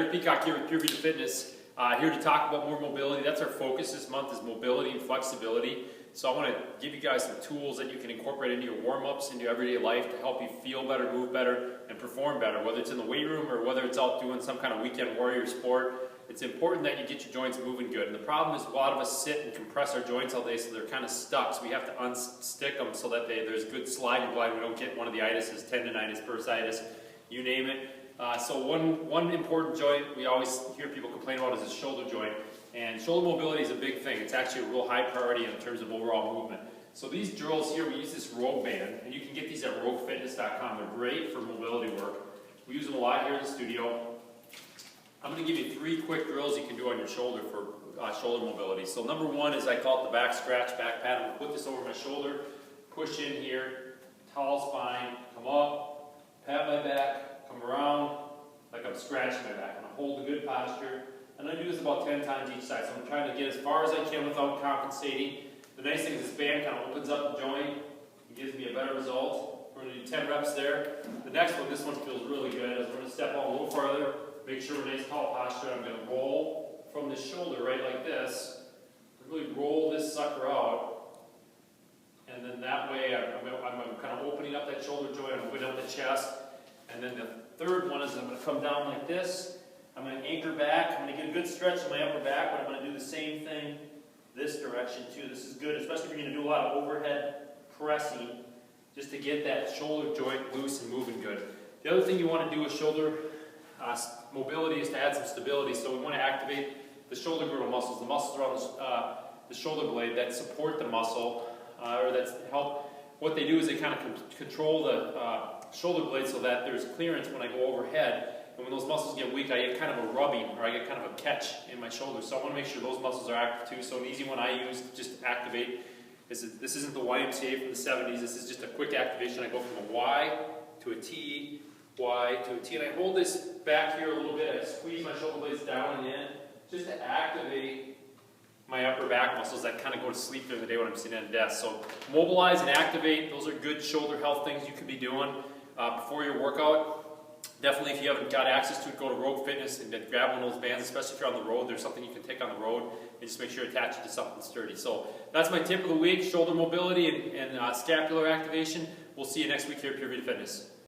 Eric Peacock here with Puravida Fitness, here to talk about more mobility. That's our focus this month, is mobility and flexibility. So I want to give you guys some tools that you can incorporate into your warm-ups, into your everyday life to help you feel better, move better, and perform better. Whether it's in the weight room or whether it's out doing some kind of weekend warrior sport, it's important that you get your joints moving good. And the problem is a lot of us sit and compress our joints all day, so they're kind of stuck. So we have to unstick them so that there's good slide and glide. We don't get one of the itises, tendonitis, bursitis, you name it. So one important joint we always hear people complain about is the shoulder joint. And shoulder mobility is a big thing. It's actually a real high priority in terms of overall movement. So these drills here, we use this rogue band, and you can get these at roguefitness.com. They're great for mobility work. We use them a lot here in the studio. I'm going to give you 3 quick drills you can do on your shoulder for shoulder mobility. So number 1 is, I call it the back scratch, back pat. I'm going to put this over my shoulder, push in here, tall spine, come up, pat my back, come around, like I'm scratching my back. I'm going to hold a good posture. I'm going to do this about 10 times each side. So I'm trying to get as far as I can without compensating. The nice thing is this band kind of opens up the joint and gives me a better result. We're going to do 10 reps there. The next one, this one feels really good, is we're going to step out a little farther, make sure we're nice tall posture. I'm going to roll from the shoulder right like this. Really roll this sucker out. And then that way I'm kind of opening up that shoulder joint, I'm opening up the chest. And then the third one is I'm going to come down like this. I'm going to anchor back. I'm going to get a good stretch in my upper back, but I'm going to do the same thing this direction too. This is good, especially if you're going to do a lot of overhead pressing, just to get that shoulder joint loose and moving good. The other thing you want to do with shoulder mobility is to add some stability. So we want to activate the shoulder girdle muscles, the muscles around the shoulder blade that support the muscle, or that help. What they do is they kind of control the shoulder blade so that there's clearance when I go overhead. And when those muscles get weak, I get kind of a rubbing, or I get kind of a catch in my shoulder. So I want to make sure those muscles are active too. So an easy one I use to just activate, this isn't the YMCA from the 70s, this is just a quick activation. I go from a Y to a T, Y to a T, and I hold this back here a little bit. I squeeze my shoulder blades down and in, just to activate my upper back muscles that kind of go to sleep during the day when I'm sitting at a desk. So mobilize and activate, those are good shoulder health things you could be doing before your workout. Definitely, if you haven't got access to it, go to Rogue Fitness and grab one of those bands, especially if you're on the road. There's something you can take on the road, and just make sure you attach it to something sturdy. So that's my tip of the week, shoulder mobility and scapular activation. We'll see you next week here at Puravida Fitness.